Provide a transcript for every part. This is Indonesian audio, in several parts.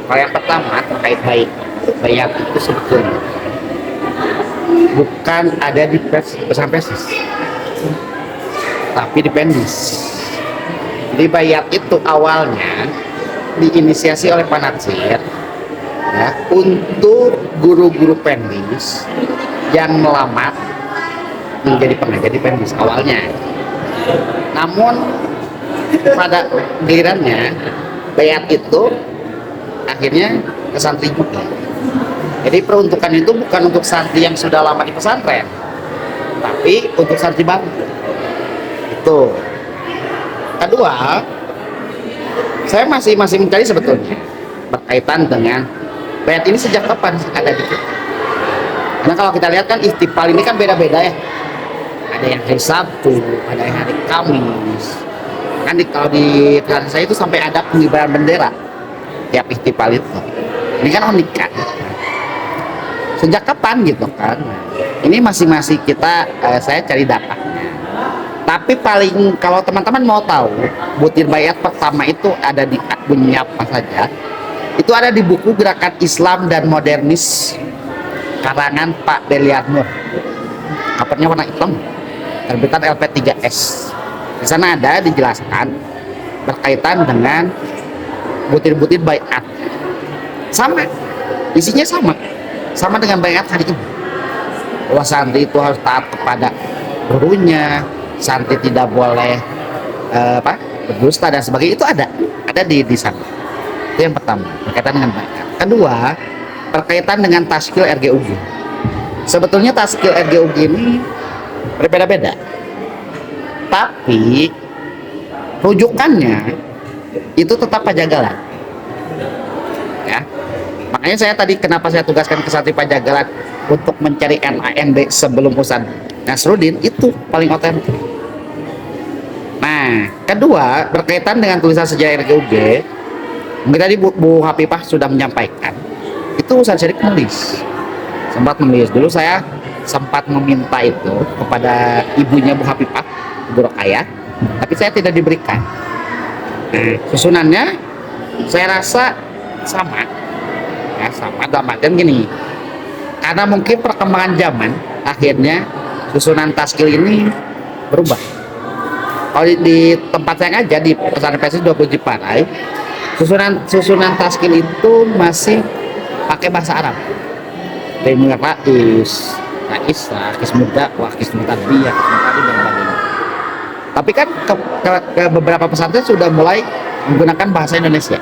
Kalau yang pertama terkait bayat itu sebetulnya bukan ada di pesan persis, tapi di pendis. Jadi bayat itu awalnya diinisiasi oleh Pak Natsir ya, untuk guru-guru pendis yang melamar menjadi pengajar di pendis awalnya. Namun pada gilirannya bayat itu akhirnya ke santri juga. Jadi peruntukan itu bukan untuk santri yang sudah lama di pesantren, tapi untuk santri baru. Itu. Kedua, saya masih mencari sebetulnya berkaitan dengan bayat ini sejak kapan ada di kita. Karena kalau kita lihat kan ihtifal ini kan beda-beda ya. Ada yang hari Sabtu, ada yang hari Kamis. Kan kalau di pesantren saya itu sampai ada pengibaran bendera tiap ihtifal itu. Ini kan unik kan. Sejak kapan gitu kan? Ini masih kita saya cari datanya. Tapi paling kalau teman-teman mau tahu butir bayat pertama itu ada di bunyi apa saja, itu ada di buku Gerakan Islam dan Modernis karangan Pak Deliarno. Covernya warna hitam, terbitan LP3S. Di sana ada dijelaskan berkaitan dengan butir-butir bayat. Sama, isinya sama dengan bayat hari ini. Bahwa santri itu harus taat kepada gurunya, santri tidak boleh berdusta dan sebagainya, itu ada di sana. Itu yang pertama berkaitan dengan bayat. Kedua, berkaitan dengan taskil RGUG. Sebetulnya taskil RGUG ini berbeda-beda, tapi rujukannya itu tetap Pajagalan ya. Makanya saya tadi kenapa saya tugaskan ke santri Pajagalan untuk mencari NANB sebelum Ustaz Nasruddin, itu paling otentik. Nah, kedua berkaitan dengan tulisan sejarah RGUG, mungkin tadi Bu Hafifah sudah menyampaikan, itu Ustaz Syerik sempat menulis. Dulu saya sempat meminta itu kepada ibunya Bu Hafifah, Bu Rokaya, tapi saya tidak diberikan. Nah, susunannya saya rasa sama ya, sama dalam artian gini, karena mungkin perkembangan zaman akhirnya susunan taskil ini berubah. Kalau di tempat saya ngajar di pesantren PSI 20 Ciparai, susunan taskil itu masih pakai bahasa Arab. Dari mulai Rais, Raisa, Kismud Dakwah, Kismud Tarbiyah, Kismud Tadi dan sebagainya. Tapi kan ke beberapa pesantren sudah mulai menggunakan bahasa Indonesia.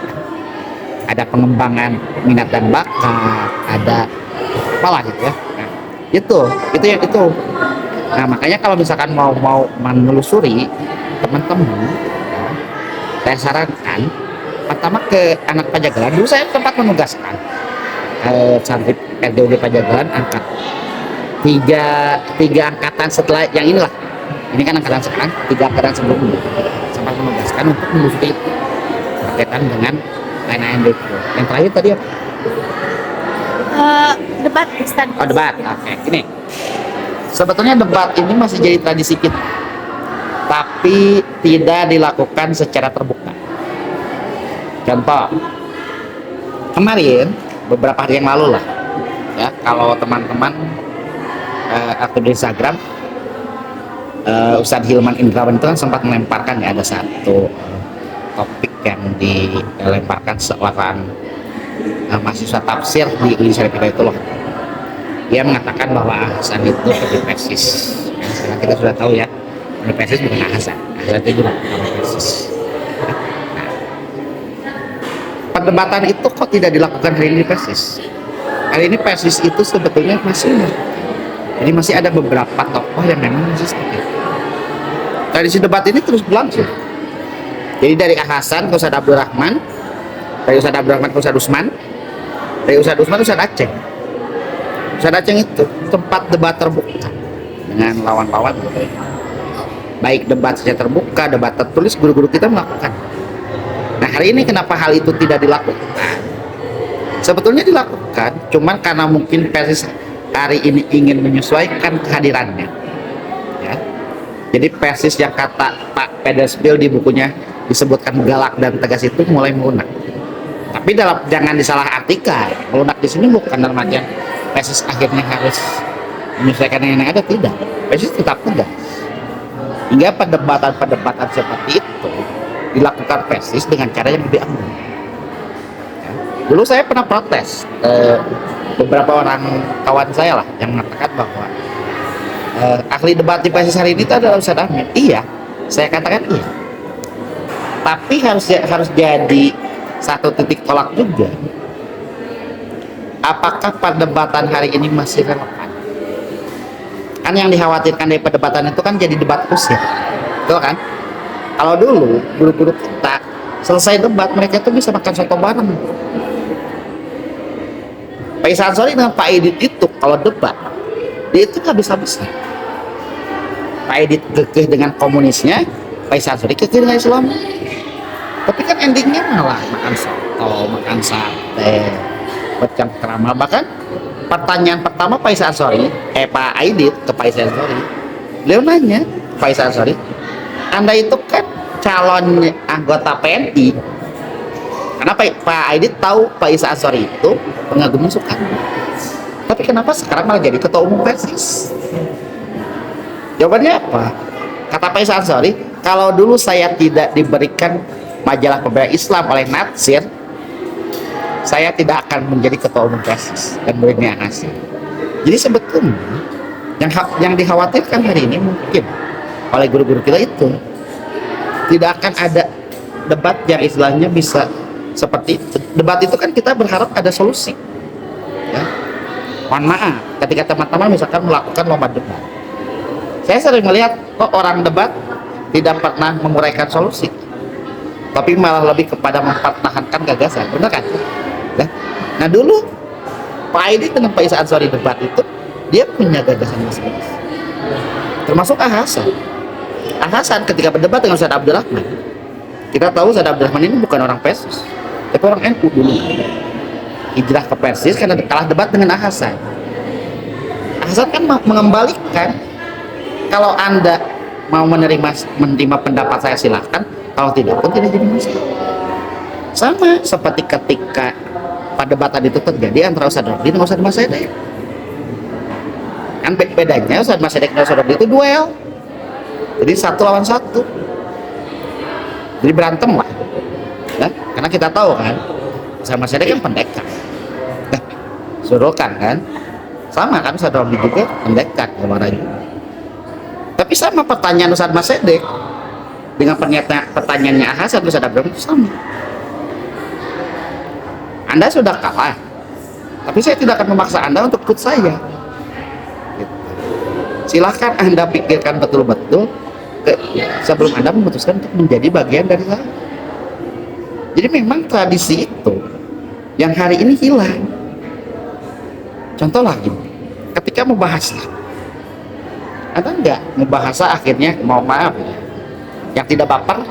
Ada pengembangan minat dan bakat, ada apalah gitu ya. Nah, itu yang itu. Nah, makanya kalau misalkan mau menelusuri teman-teman, ya, saya sarankan pertama ke anak Pajagalan. Dulu saya sempat menugaskan santri RGUG Pajagalan angkat tiga angkatan setelah yang inilah. Ini kan angkatan sekarang, 3 angkatan sebelumnya sempat menugaskan untuk menelusuri itu berkaitan dengan NANB itu. Yang terakhir tadi apa? Debat Ustaz. Oh, debat. Oke, ini sebetulnya debat ini masih jadi tradisi kita, tapi tidak dilakukan secara terbuka. Contoh, kemarin beberapa hari yang lalu lah ya, kalau teman-teman aktif di Instagram, Ustadz Hilman Indrawan itu kan sempat melemparkan ya, ada satu topik yang dilemparkan seorang mahasiswa tafsir di Universitas kita itu loh. Dia mengatakan bahwa Hasan itu persis. Ya, sekarang kita sudah tahu ya, persis bukan Hasan itu juga persis. Nah, perdebatan itu kok tidak dilakukan hari ini persis? Hari ini persis itu sebetulnya masih, jadi masih ada beberapa tokoh yang memang masih seperti itu. Tradisi debat ini terus berlangsung. Jadi dari Hasan ke Ustadz Abdurrahman, dari Ustadz Abdurrahman ke Ustadz Usman, dari Ustadz Usman ke Ustadz Aceh. Ustadz Aceh itu tempat debat terbuka dengan lawan-lawan, baik debat secara terbuka, debat tertulis, guru-guru kita melakukan. Nah, hari ini kenapa hal itu tidak dilakukan? Sebetulnya dilakukan, cuman karena mungkin persis hari ini ingin menyesuaikan kehadirannya ya. Jadi persis yang kata Pak Pedersbill di bukunya disebutkan galak dan tegas itu mulai melunak. Tapi Tapi jangan disalahartikan. Melunak di sini bukan dalam artian PSIS akhirnya harus menyesuaikan dengan yang ada, tidak. PSIS tetap tegas. Hingga perdebatan seperti itu dilakukan PSIS dengan cara yang lebih aman. Ya. Dulu saya pernah protes beberapa orang kawan saya lah yang mengatakan bahwa ahli debat di PSIS hari ini itu adalah Ustaz Amin. Iya, saya katakan iya. Tapi harus jadi satu titik tolak juga. Apakah perdebatan hari ini masih relevan? Kan yang dikhawatirkan dari perdebatan itu kan jadi debat kusir, betul kan? Kalau dulu guru-guru kita selesai debat mereka itu bisa makan soto bareng. Pak Isa Ansori dengan Pak Aidit itu kalau debat dia itu nggak bisa. Pak Aidit kekeh dengan komunisnya, Pak Isa Ansori kekeh dengan Islam. Tapi kan endingnya malah makan soto, makan sate, macam kerama. Bahkan pertanyaan pertama Pak Isa Ansori, Pak Aidit ke Pak Isa Ansori, beliau nanya, Pak Isa Ansori, Anda itu kan calon anggota PNI, karena Pak Aidit tahu Pak Isa Ansori itu pengagum Soekarno. Tapi kenapa sekarang malah jadi ketua umum PSIS? Jawabannya apa? Kata Pak Isa Ansori, kalau dulu saya tidak diberikan majalah pembela Islam oleh Natsir, saya tidak akan menjadi ketua umum PSIS dan berinya hasil. Jadi sebetulnya yang dikhawatirkan hari ini mungkin oleh guru-guru kita itu tidak akan ada debat yang istilahnya bisa seperti itu. Debat itu kan kita berharap ada solusi. Ya. Mohon maaf, ketika teman-teman misalkan melakukan lomba debat, saya sering melihat kok orang debat tidak pernah menguraikan solusi, tapi malah lebih kepada mempertahankan gagasan, benar kan? Nah dulu Pak Aidit dengan Pak Isa Ansori debat itu dia punya gagasan masing-masing, termasuk Hasan ketika berdebat dengan Ustaz Abdul Rahman. Kita tahu Ustaz Abdul Rahman ini bukan orang PSIS, tapi orang NU dulu. Hijrah ke PSIS karena kalah debat dengan Hasan. Hasan kan mengembalikan, kalau Anda mau menerima pendapat saya silahkan, kalau tidak pun tidak jadi masalah. Sama seperti ketika perdebatan itu terjadi antara Ustaz Rodli dan Ustaz Mas Sedek. Kan bedanya Ustaz Mas Sedek dan Ustaz Rodli itu duel. Jadi 1 lawan 1. Jadi berantem lah. Nah, karena kita tahu kan Ustaz Mas Sedek kan pendekar. Suruhkan kan. Sama kan Ustaz Rodli juga pendekar kemarin. Tapi sama pertanyaan Ustaz Mas Sedek dengan pertanyaannya Hasan Ustaz Abdul itu sama. Anda sudah kalah, tapi saya tidak akan memaksa Anda untuk ikut saya. Gitu. Silahkan Anda pikirkan betul-betul sebelum Anda memutuskan untuk menjadi bagian dari saya. Jadi memang tradisi itu yang hari ini hilang. Contoh lagi, ketika membahas, ada nggak membahasa akhirnya mau maaf yang tidak baper?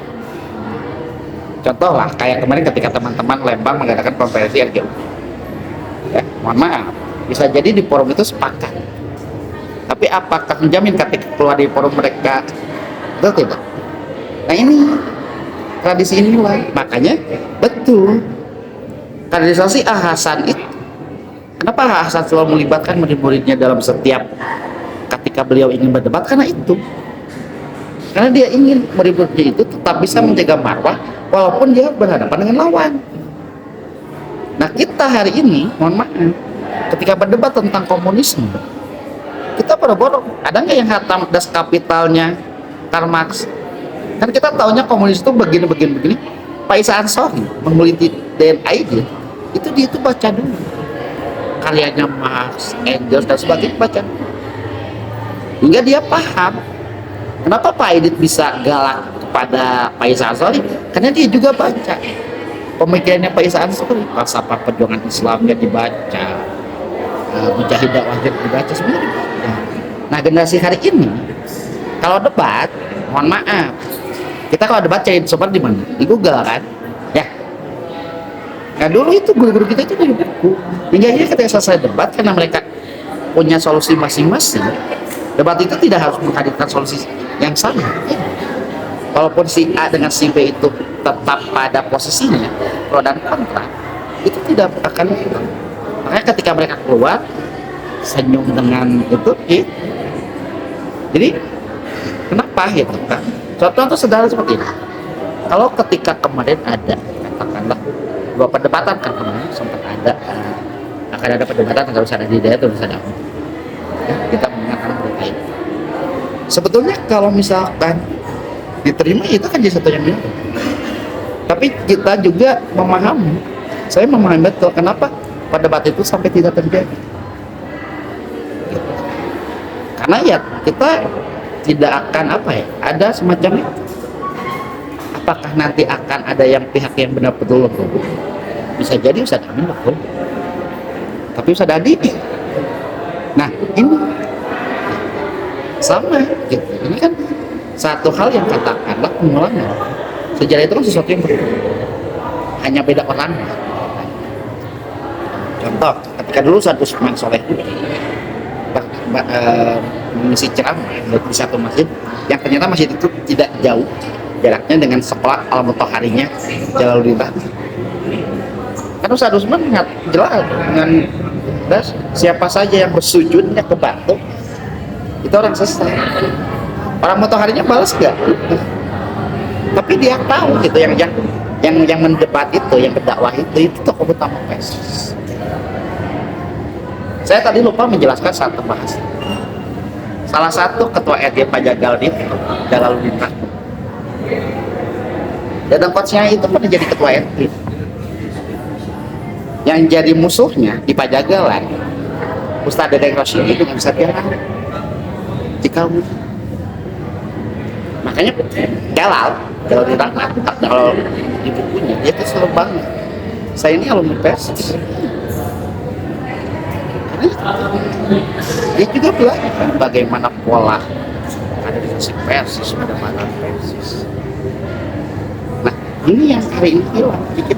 Contoh lah, kayak kemarin ketika teman-teman Lembang mengadakan konferensi RGU. Ya, mohon maaf, bisa jadi di forum itu sepakat. Tapi apakah menjamin ketika keluar di forum mereka? Betul tidak? Nah ini, tradisi inilah. Makanya, betul. Kaderisasi Hasan itu, kenapa Hasan selalu melibatkan murid-muridnya dalam setiap ketika beliau ingin berdebat? Karena itu. Karena dia ingin murid-muridnya itu tetap bisa menjaga marwah walaupun dia berhadapan dengan lawan. Nah kita hari ini, mohon maaf, ketika berdebat tentang komunisme, kita boro-boro, ada nggak yang hatam Das Kapitalnya Karl Marx? Kan kita taunya komunis itu begini. Pak Isa Ansori meneliti DNA itu dia itu baca dulu karyanya Marx, Engels dan sebagainya, baca dulu. Hingga dia paham kenapa Pak Aidit bisa galak kepada Pak Isa Ansori, karena dia juga baca pemikirannya Pak Isa Ansori, falsafah perjuangan Islamnya dibaca, Mujahid dakwahnya dibaca, semuanya dibaca. Nah generasi hari ini kalau debat, mohon maaf, kita kalau debat cari sumber di mana? Di Google kan, ya. Nah dulu itu guru-guru kita itu dari buku. Hingga akhirnya ketika selesai debat, karena mereka punya solusi masing-masing, debat itu tidak harus menghadirkan solusi yang sama. Walaupun si A dengan si B itu tetap pada posisinya pro dan kontra, itu tidak akan hilang. Makanya ketika mereka keluar senyum dengan itu, jadi kenapa gitu kan? Contoh sederhana seperti ini. Kalau ketika kemarin ada katakanlah dua perdebatan kan kemarin sempat ada akan ada perdebatan antara Ustadz Hidayat dan Ustadz Ahmad. Ya, kita mengingatkan berita itu. Sebetulnya kalau misalkan diterima itu kan jadi satu yang benar. Tapi kita juga memahami, saya memahami betul kenapa perdebat itu sampai tidak terjadi. Karena ya kita tidak akan ada semacam itu. Apakah nanti akan ada yang pihak yang benar betul loh? Bisa jadi Ustadz Amin loh, tapi Ustadz Adi. Nah ini sama gitu. Ini kan satu hal yang katakanlah pengulangan. Sejarah itu kan sesuatu yang berbeda, hanya beda orang. Contoh, ketika dulu Ustadz Usman Soleh mengisi ceramah di satu masjid yang ternyata masjid itu tidak jauh jaraknya dengan sekolah Al-Mutahharinya Jalaluddin Bahri. Kan Ustadz Usman jelas dengan siapa saja yang bersujudnya ke batu itu orang sesat. Orang Mutahharinya balas enggak? Tapi dia tahu gitu yang mendebat itu, yang berdakwah itu tokoh utama PSIS. Saya tadi lupa menjelaskan satu bahasa. Salah satu ketua RD Pak Jagal itu Jalaluddin Bahri. Dan coachnya itu pernah jadi ketua RD. Yang jadi musuhnya di Pajagalan Ustadz Dedeng Rosyidi dengan Ustadz Jalal Cikawi. Makanya Jalal Dirahmat kalau di bukunya dia tuh selalu banget, saya ini alumni PSIS. Dia juga belajar bagaimana pola kaderisasi PSIS, pada mana PSIS. Nah ini yang hari ini hilang dikit.